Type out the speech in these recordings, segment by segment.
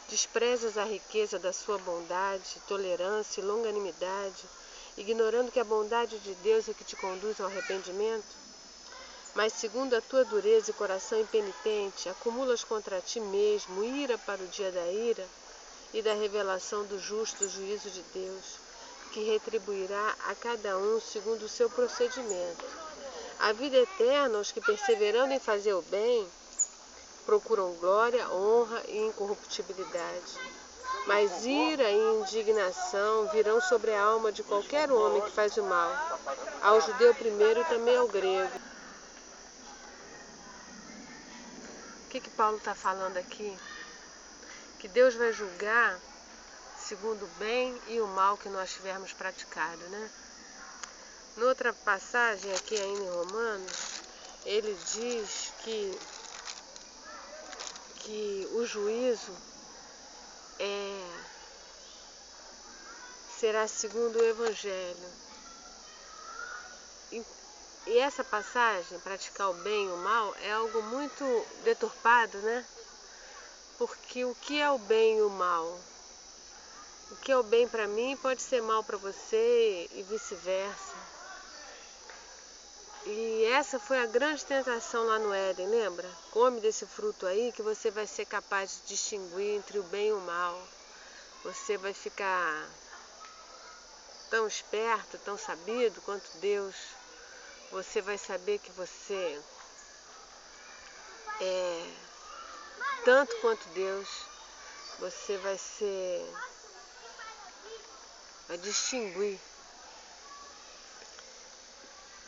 Desprezas a riqueza da sua bondade, tolerância e longanimidade, ignorando que a bondade de Deus é que te conduz ao arrependimento? Mas segundo a tua dureza e coração impenitente, acumulas contra ti mesmo ira para o dia da ira e da revelação do justo juízo de Deus, que retribuirá a cada um segundo o seu procedimento. A vida eterna aos que, perseverando em fazer o bem, procuram glória, honra e incorruptibilidade. Mas ira e indignação virão sobre a alma de qualquer homem que faz o mal, ao judeu primeiro e também ao grego. O que Paulo está falando aqui? Que Deus vai julgar segundo o bem e o mal que nós tivermos praticado, né? Noutra passagem aqui ainda em Romanos, ele diz que o juízo será segundo o Evangelho. E essa passagem, praticar o bem e o mal, é algo muito deturpado, né? Porque o que é o bem e o mal? O que é o bem para mim pode ser mal para você e vice-versa. E essa foi a grande tentação lá no Éden, lembra? Come desse fruto aí que você vai ser capaz de distinguir entre o bem e o mal. Você vai ficar tão esperto, tão sabido quanto Deus. Você vai saber que você é tanto quanto Deus. Você vai distinguir.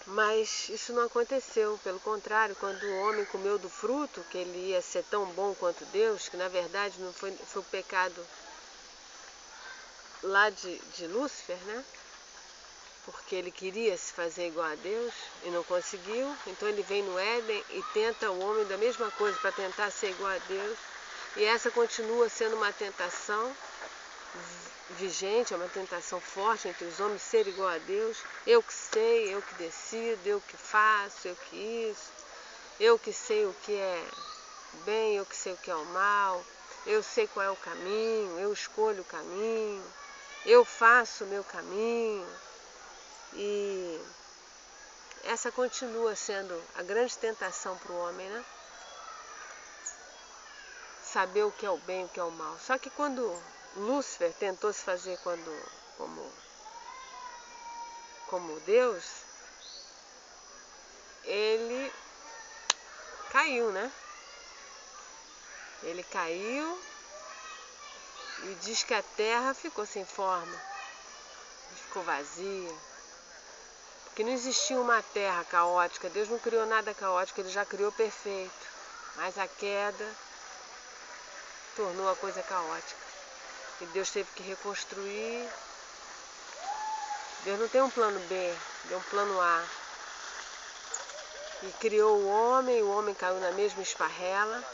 Mas isso não aconteceu, pelo contrário, quando o homem comeu do fruto, que ele ia ser tão bom quanto Deus, que na verdade não foi o pecado lá de Lúcifer, né? Porque ele queria se fazer igual a Deus e não conseguiu, então ele vem no Éden e tenta o homem da mesma coisa para tentar ser igual a Deus, e essa continua sendo uma tentação vigente, é uma tentação forte entre os homens ser igual a Deus. Eu que sei, eu que decido, eu que faço, eu que isso, eu que sei o que é bem, eu que sei o que é o mal, eu sei qual é o caminho, eu escolho o caminho, eu faço o meu caminho. E essa continua sendo a grande tentação para o homem, né? Saber o que é o bem e o que é o mal. Só que quando Lúcifer tentou se fazer como Deus, ele caiu, né? Ele caiu e diz que a terra ficou sem forma, ficou vazia, porque não existia uma terra caótica. Deus não criou nada caótico, ele já criou perfeito, mas a queda tornou a coisa caótica. E Deus teve que reconstruir. Deus não tem um plano B, tem um plano A. E criou o homem caiu na mesma esparrela,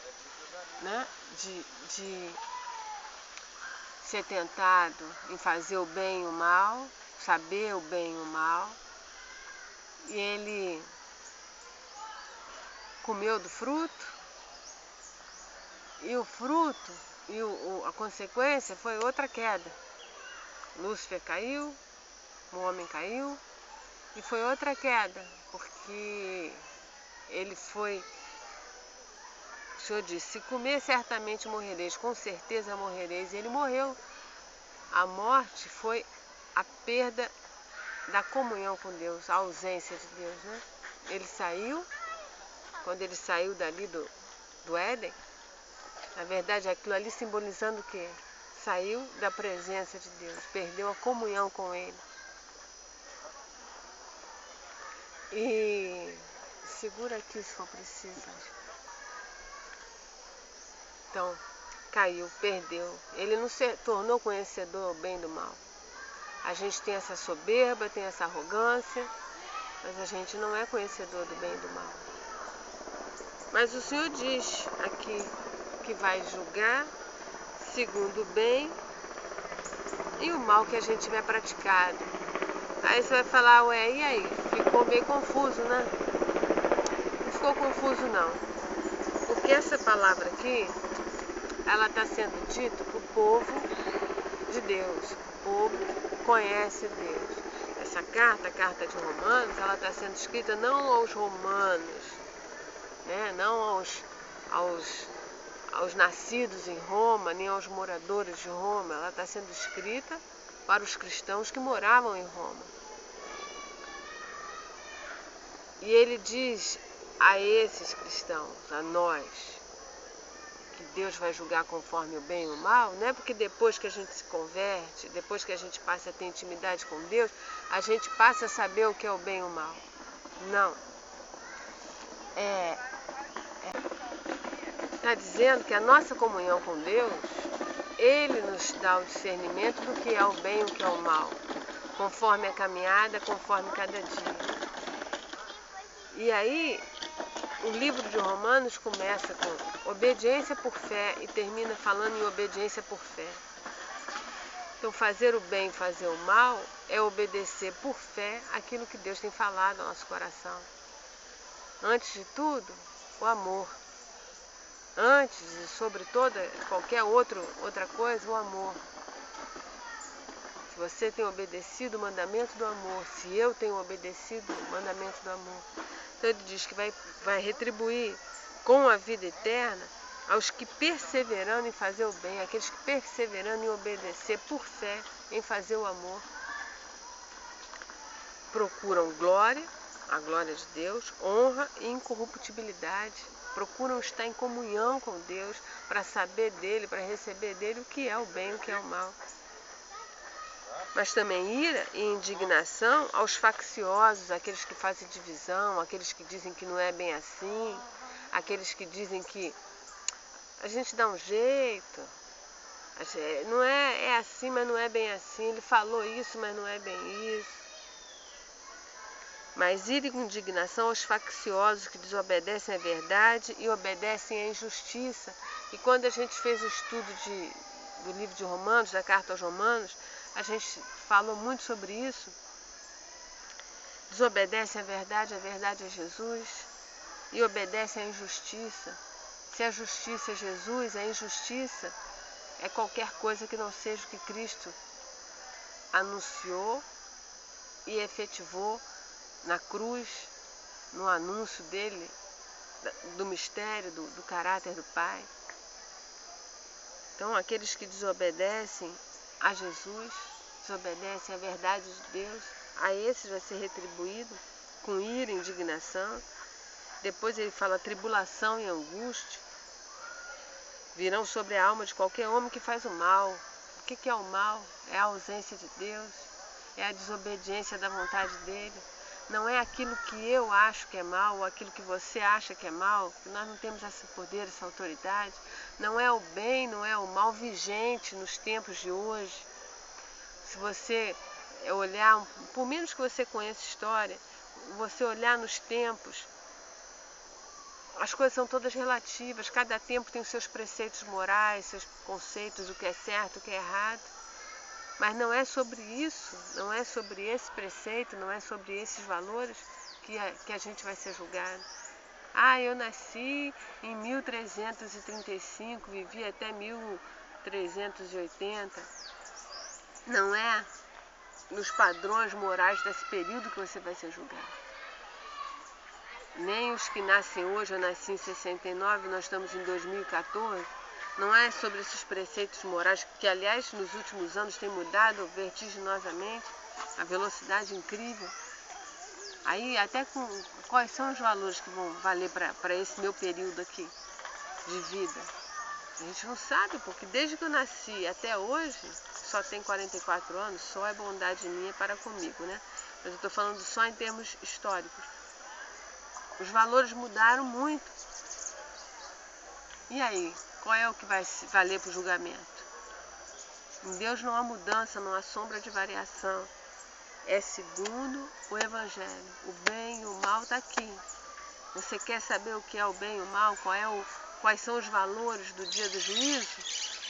né? De ser tentado em fazer o bem e o mal, saber o bem e o mal. E ele comeu do fruto, e o fruto e a consequência foi outra queda. Lúcifer caiu, o homem caiu, e foi outra queda, porque ele foi, o Senhor disse, se comer certamente morrereis, com certeza morrereis, e ele morreu. A morte foi a perda da comunhão com Deus, a ausência de Deus, né? Ele saiu, quando ele saiu dali do Éden, na verdade aquilo ali simbolizando o quê? Saiu da presença de Deus, perdeu a comunhão com Ele. E segura aqui se for preciso. Então, caiu, perdeu. Ele não se tornou conhecedor do bem e do mal. A gente tem essa soberba, tem essa arrogância, mas a gente não é conhecedor do bem e do mal. Mas o Senhor diz aqui que vai julgar segundo o bem e o mal que a gente tiver praticado. Aí você vai falar, ué, e aí? Ficou meio confuso, né? Não ficou confuso não. Porque essa palavra aqui ela está sendo dita para o povo de Deus. O povo conhece Deus. Essa carta, a carta de Romanos, ela está sendo escrita não aos romanos, né? Não aos nascidos em Roma, nem aos moradores de Roma. Ela está sendo escrita para os cristãos que moravam em Roma. E ele diz a esses cristãos, a nós, que Deus vai julgar conforme o bem e o mal. Não é porque depois que a gente se converte, depois que a gente passa a ter intimidade com Deus, a gente passa a saber o que é o bem e o mal. Não. Está dizendo que a nossa comunhão com Deus, Ele nos dá o discernimento do que é o bem e o que é o mal, conforme a caminhada, conforme cada dia. E aí, o livro de Romanos começa com obediência por fé e termina falando em obediência por fé. Então, fazer o bem e fazer o mal é obedecer por fé aquilo que Deus tem falado ao nosso coração. Antes de tudo, o amor. Antes e sobre qualquer outra coisa, o amor. Se você tem obedecido o mandamento do amor, se eu tenho obedecido o mandamento do amor, então ele diz que vai retribuir com a vida eterna aos que perseverando em fazer o bem, aqueles que perseverando em obedecer por fé, em fazer o amor, procuram glória, a glória de Deus, honra e incorruptibilidade. Procuram estar em comunhão com Deus para saber dele, para receber dele o que é o bem e o que é o mal. Mas também ira e indignação aos facciosos, aqueles que fazem divisão, aqueles que dizem que não é bem assim, aqueles que dizem que a gente dá um jeito, não é assim, mas não é bem assim, ele falou isso, mas não é bem isso. Mas ira e indignação aos facciosos que desobedecem à verdade e obedecem à injustiça. E quando a gente fez o estudo do livro de Romanos, da carta aos Romanos, a gente falou muito sobre isso. Desobedecem à verdade é Jesus, e obedecem à injustiça. Se a justiça é Jesus, a injustiça é qualquer coisa que não seja o que Cristo anunciou e efetivou na cruz, no anúncio dele, do mistério, do caráter do Pai. Então, aqueles que desobedecem a Jesus, desobedecem à verdade de Deus, a esses vai ser retribuído com ira e indignação. Depois ele fala tribulação e angústia virão sobre a alma de qualquer homem que faz o mal. O que é o mal? É a ausência de Deus, é a desobediência da vontade dele. Não é aquilo que eu acho que é mal, ou aquilo que você acha que é mal, que nós não temos esse poder, essa autoridade. Não é o bem, não é o mal vigente nos tempos de hoje. Se você olhar, por menos que você conheça história, você olhar nos tempos, as coisas são todas relativas, cada tempo tem os seus preceitos morais, seus conceitos do que é certo, o que é errado. Mas não é sobre isso, não é sobre esse preceito, não é sobre esses valores que a gente vai ser julgado. Eu nasci em 1335, vivi até 1380. Não é nos padrões morais desse período que você vai ser julgado. Nem os que nascem hoje, eu nasci em 69, nós estamos em 2014, não é sobre esses preceitos morais, que aliás nos últimos anos tem mudado vertiginosamente, a velocidade incrível. Aí até quais são os valores que vão valer para esse meu período aqui de vida? A gente não sabe, porque desde que eu nasci até hoje, só tem 44 anos, só é bondade minha para comigo, né? Mas eu estou falando só em termos históricos. Os valores mudaram muito. E aí, qual é o que vai valer para o julgamento? Em Deus não há mudança, não há sombra de variação. É segundo o Evangelho. O bem e o mal está aqui. Você quer saber o que é o bem e o mal? Quais são os valores do dia do juízo?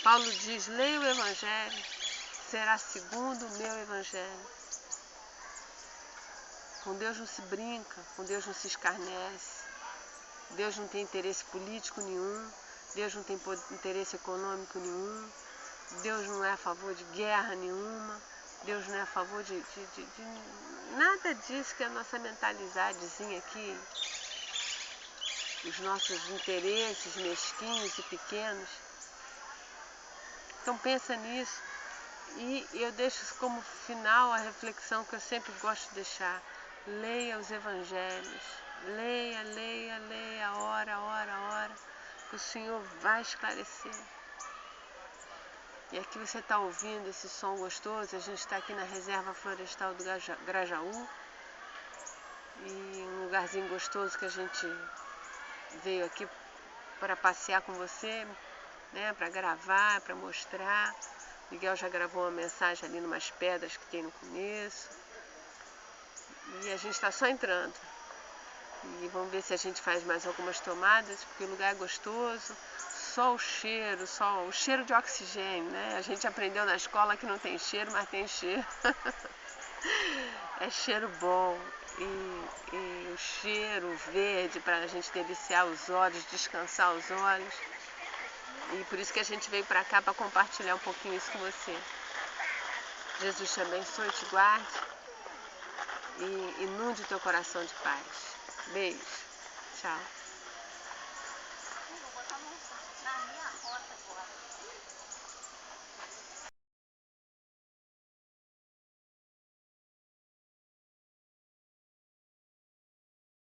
Paulo diz, leia o Evangelho, será segundo o meu Evangelho. Com Deus não se brinca, com Deus não se escarnece. Deus não tem interesse político nenhum. Deus não tem interesse econômico nenhum. Deus não é a favor de guerra nenhuma. Deus não é a favor de nada disso que é a nossa mentalidadezinha aqui. Os nossos interesses mesquinhos e pequenos. Então pensa nisso. E eu deixo como final a reflexão que eu sempre gosto de deixar. Leia os evangelhos. Leia, leia, leia, ora. Que o Senhor vai esclarecer. E aqui você está ouvindo esse som gostoso. A gente está aqui na reserva florestal do Grajaú. E um lugarzinho gostoso que a gente veio aqui para passear com você, né? Para gravar, para mostrar. Miguel já gravou uma mensagem ali numas pedras que tem no começo. E a gente está só entrando. E vamos ver se a gente faz mais algumas tomadas, porque o lugar é gostoso. Só o cheiro de oxigênio, né? A gente aprendeu na escola que não tem cheiro, mas tem cheiro. É cheiro bom. E o cheiro verde para a gente deliciar os olhos, descansar os olhos. E por isso que a gente veio para cá para compartilhar um pouquinho isso com você. Jesus te abençoe, te guarde e inunde o teu coração de paz. Beijo. Tchau.